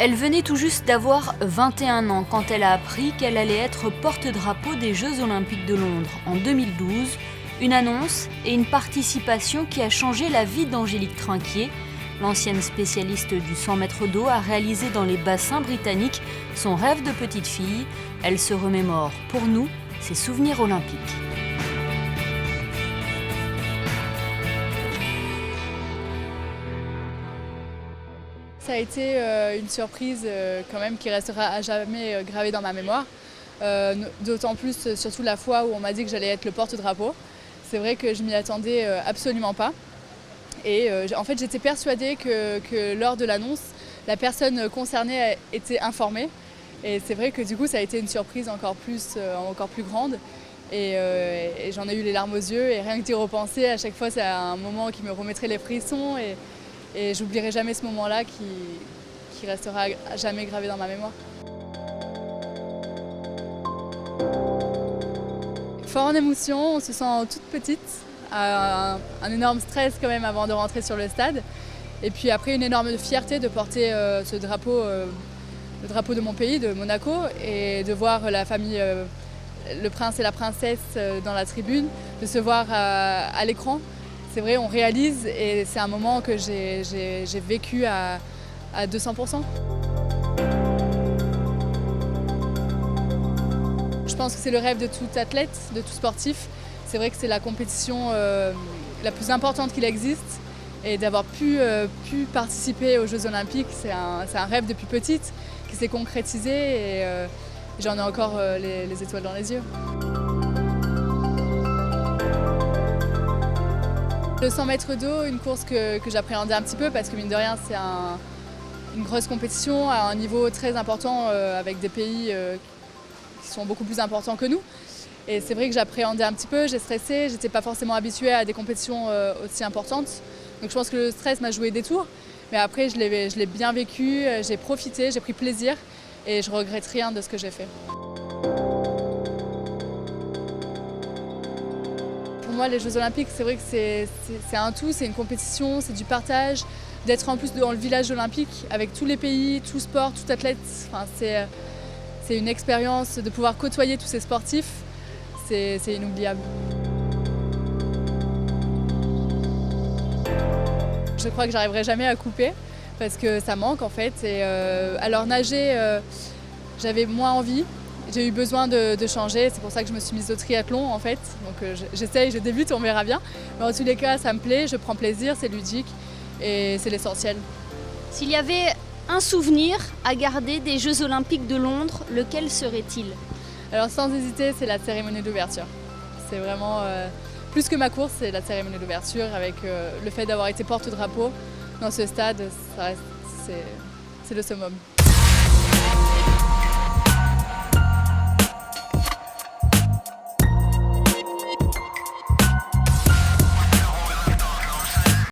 Elle venait tout juste d'avoir 21 ans quand elle a appris qu'elle allait être porte-drapeau des Jeux Olympiques de Londres en 2012. Une annonce et une participation qui a changé la vie d'Angélique Trinquier. L'ancienne spécialiste du 100 mètres d'eau a réalisé dans les bassins britanniques son rêve de petite fille. Elle se remémore, pour nous, ses souvenirs olympiques. Ça a été une surprise quand même qui restera à jamais gravée dans ma mémoire. D'autant plus surtout la fois où on m'a dit que j'allais être le porte-drapeau. C'est vrai que je m'y attendais absolument pas. Et en fait j'étais persuadée que lors de l'annonce, la personne concernée était informée. Et c'est vrai que du coup ça a été une surprise encore plus grande. Et j'en ai eu les larmes aux yeux et rien que d'y repenser, à chaque fois c'est un moment qui me remettrait les frissons. Et j'oublierai jamais ce moment-là qui restera à jamais gravé dans ma mémoire. Fort en émotion, on se sent toute petite, un énorme stress quand même avant de rentrer sur le stade. Et puis après une énorme fierté de porter ce drapeau, le drapeau de mon pays, de Monaco, et de voir la famille, le prince et la princesse dans la tribune, de se voir à l'écran. C'est vrai, on réalise et c'est un moment que j'ai vécu à 200%. Je pense que c'est le rêve de tout athlète, de tout sportif. C'est vrai que c'est la compétition la plus importante qu'il existe. Et d'avoir pu participer aux Jeux Olympiques, c'est un rêve depuis petite qui s'est concrétisé et j'en ai encore les étoiles dans les yeux. Le 100 mètres d'eau, une course que j'appréhendais un petit peu parce que mine de rien c'est une grosse compétition à un niveau très important avec des pays qui sont beaucoup plus importants que nous. Et c'est vrai que j'appréhendais un petit peu, j'ai stressé, j'étais pas forcément habituée à des compétitions aussi importantes. Donc je pense que le stress m'a joué des tours. Mais après je l'ai bien vécu, j'ai profité, j'ai pris plaisir et je regrette rien de ce que j'ai fait. Pour moi, les Jeux Olympiques, c'est vrai que c'est un tout, c'est une compétition, c'est du partage, d'être en plus dans le village olympique avec tous les pays, tout sport, tout athlète. Enfin, c'est une expérience de pouvoir côtoyer tous ces sportifs, c'est inoubliable. Je crois que j'arriverai jamais à couper parce que ça manque en fait. Et alors nager, j'avais moins envie. J'ai eu besoin de changer, c'est pour ça que je me suis mise au triathlon en fait. Donc j'essaye, je débute, on verra bien. Mais en tous les cas, ça me plaît, je prends plaisir, c'est ludique et c'est l'essentiel. S'il y avait un souvenir à garder des Jeux Olympiques de Londres, lequel serait-il? Alors sans hésiter, c'est la cérémonie d'ouverture. C'est vraiment, plus que ma course, c'est la cérémonie d'ouverture avec le fait d'avoir été porte-drapeau dans ce stade, c'est le summum.